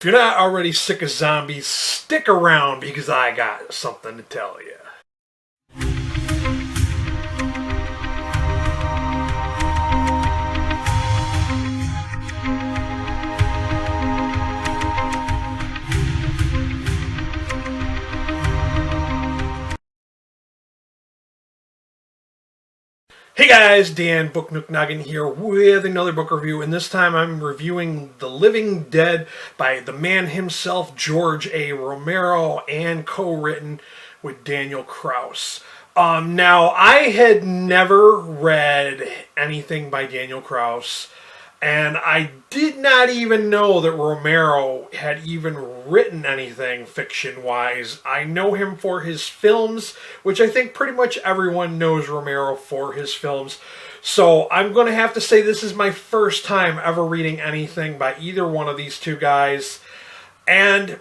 If you're not already sick of zombies, stick around because I got something to tell you. Hey guys, Dan Book Nook Noggin here with another book review, and this time I'm reviewing The Living Dead by the man himself, George A. Romero, and co-written with Daniel Kraus. Now, I had never read anything by Daniel Kraus, and I did not even know that Romero had even written anything fiction-wise. I know him for his films, which I think pretty much everyone knows Romero for his films. So I'm going to have to say this is my first time ever reading anything by either one of these two guys. And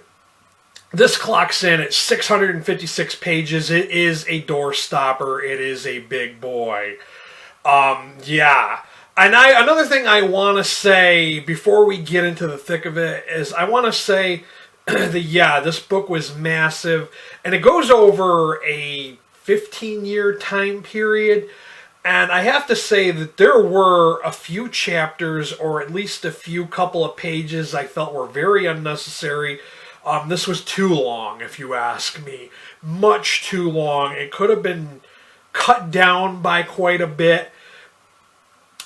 this clocks in at 656 pages. It is a doorstopper. It is a big boy. Yeah. And another thing I want to say before we get into the thick of it is I want to say that, this book was massive. And it goes over a 15-year time period. And I have to say that there were a few chapters, or at least a few couple of pages I felt were very unnecessary. This was too long, if you ask me. Much too long. It could have been cut down by quite a bit.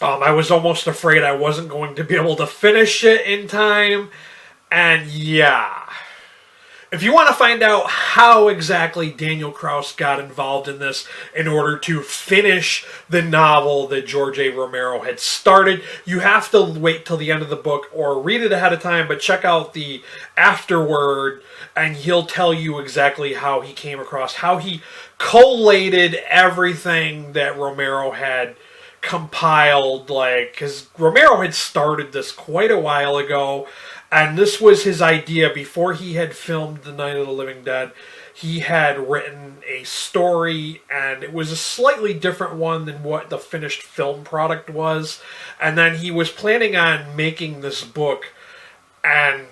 I was almost afraid I wasn't going to be able to finish it in time. And yeah. If you want to find out how exactly Daniel Kraus got involved in this in order to finish the novel that George A. Romero had started, you have to wait till the end of the book or read it ahead of time, but check out the afterword and he'll tell you exactly how he came across, how he collated everything that Romero had compiled, because Romero had started this quite a while ago, and this was his idea before he had filmed The Night of the Living Dead. He had written a story, and it was a slightly different one than what the finished film product was, and then he was planning on making this book, and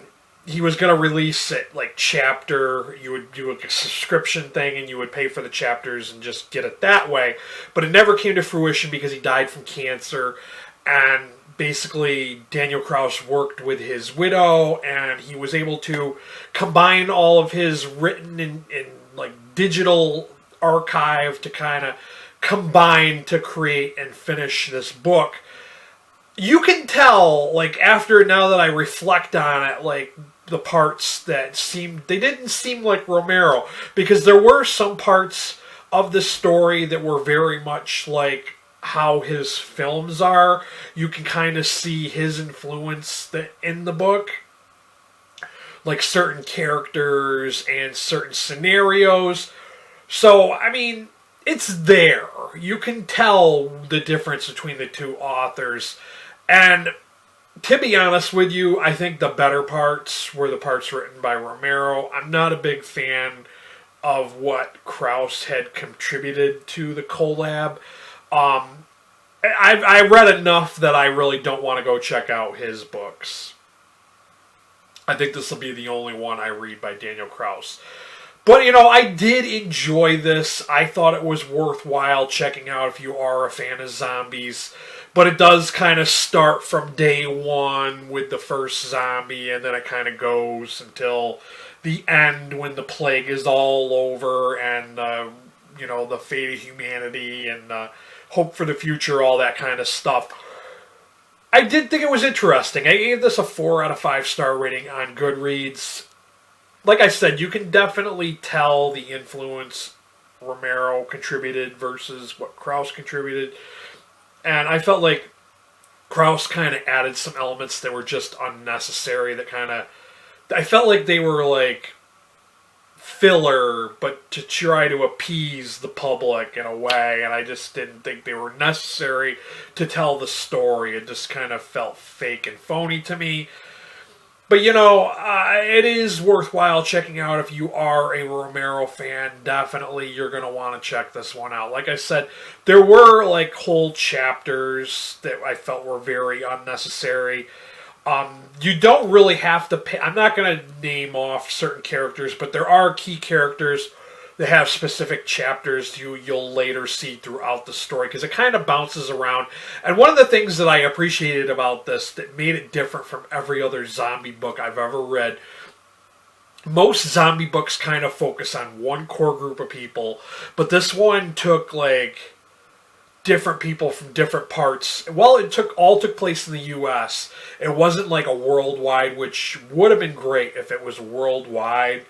he was going to release it chapter. You would do a subscription thing and you would pay for the chapters and just get it that way. But it never came to fruition because he died from cancer. And basically Daniel Kraus worked with his widow and he was able to combine all of his written in digital archive to kind of combine to create and finish this book. You can tell, after now that I reflect on it, the parts that they didn't seem like Romero, because there were some parts of the story that were very much like how his films are. You can kind of see his influence in the book, like certain characters and certain scenarios. So, I mean, it's there. You can tell the difference between the two authors. And to be honest with you, I think the better parts were the parts written by Romero. I'm not a big fan of what Kraus had contributed to the collab. I read enough that I really don't want to go check out his books. I think this will be the only one I read by Daniel Kraus. But, I did enjoy this. I thought it was worthwhile checking out if you are a fan of zombies. But it does kind of start from day one with the first zombie, and then it kind of goes until the end when the plague is all over and, the fate of humanity and hope for the future, all that kind of stuff. I did think it was interesting. I gave this a 4 out of 5 star rating on Goodreads. Like I said, you can definitely tell the influence Romero contributed versus what Kraus contributed. And I felt like Kraus kind of added some elements that were just unnecessary, I felt like they were filler, but to try to appease the public in a way, and I just didn't think they were necessary to tell the story. It just kind of felt fake and phony to me. But, it is worthwhile checking out if you are a Romero fan. Definitely, you're going to want to check this one out. Like I said, there were, whole chapters that I felt were very unnecessary. You don't really have to pay. I'm not going to name off certain characters, but there are key characters that have specific chapters you'll later see throughout the story because it kind of bounces around. And one of the things that I appreciated about this that made it different from every other zombie book I've ever read, most zombie books kind of focus on one core group of people, but this one took like different people from different parts. Well, it took place in the U.S. It wasn't like a worldwide, which would have been great if it was worldwide.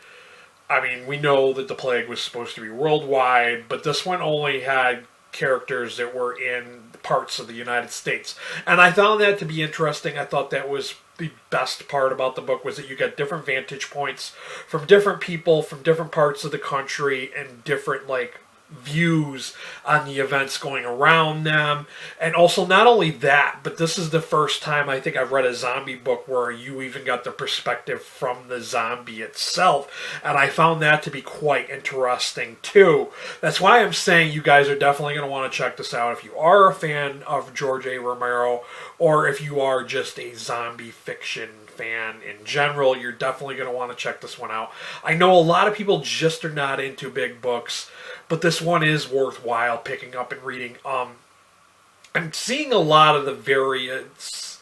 I mean, we know that the plague was supposed to be worldwide, but this one only had characters that were in parts of the United States. And I found that to be interesting. I thought that was the best part about the book was that you got different vantage points from different people from different parts of the country and different like views on the events going around them. And also not only that, but this is the first time I think I've read a zombie book where you even got the perspective from the zombie itself, and I found that to be quite interesting too. That's why I'm saying you guys are definitely going to want to check this out if you are a fan of George A. Romero, or if you are just a zombie fiction fan in general. You're definitely going to want to check this one out. I know a lot of people just are not into big books, but this one is worthwhile picking up and reading. I'm seeing a lot of the variants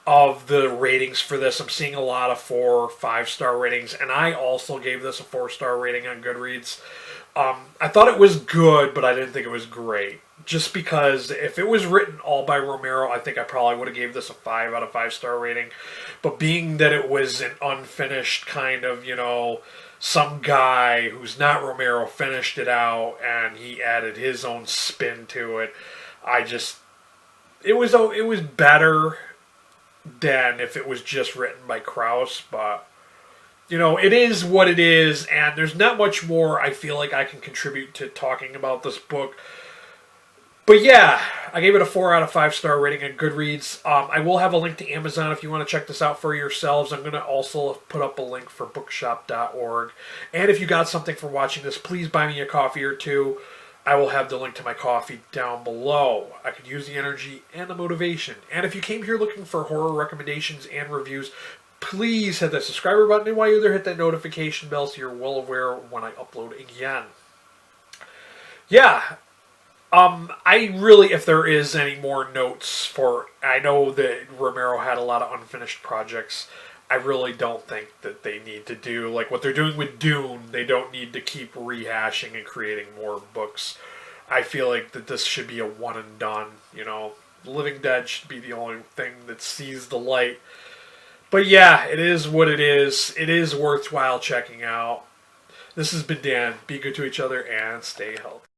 of the ratings for this. I'm seeing a lot of 4 or 5-star ratings, and I also gave this a 4-star rating on Goodreads. I thought it was good, but I didn't think it was great. Just because if it was written all by Romero, I think I probably would have gave this a 5 out of 5-star rating. But being that it was an unfinished kind of, some guy who's not Romero finished it out and he added his own spin to it, it was better than if it was just written by Krause, but it is what it is, and there's not much more I feel like I can contribute to talking about this book. But yeah, I gave it a 4 out of 5-star rating on Goodreads. I will have a link to Amazon if you want to check this out for yourselves. I'm going to also put up a link for bookshop.org. And if you got something for watching this, please buy me a coffee or two. I will have the link to my coffee down below. I could use the energy and the motivation. And if you came here looking for horror recommendations and reviews, please hit that subscriber button, and while you're there, hit that notification bell so you're well aware when I upload again. Yeah. If there is any more notes I know that Romero had a lot of unfinished projects. I really don't think that they need to do, like what they're doing with Dune, they don't need to keep rehashing and creating more books. I feel like that this should be a one and done, The Living Dead should be the only thing that sees the light. But yeah, it is what it is. It is worthwhile checking out. This has been Dan. Be good to each other and stay healthy.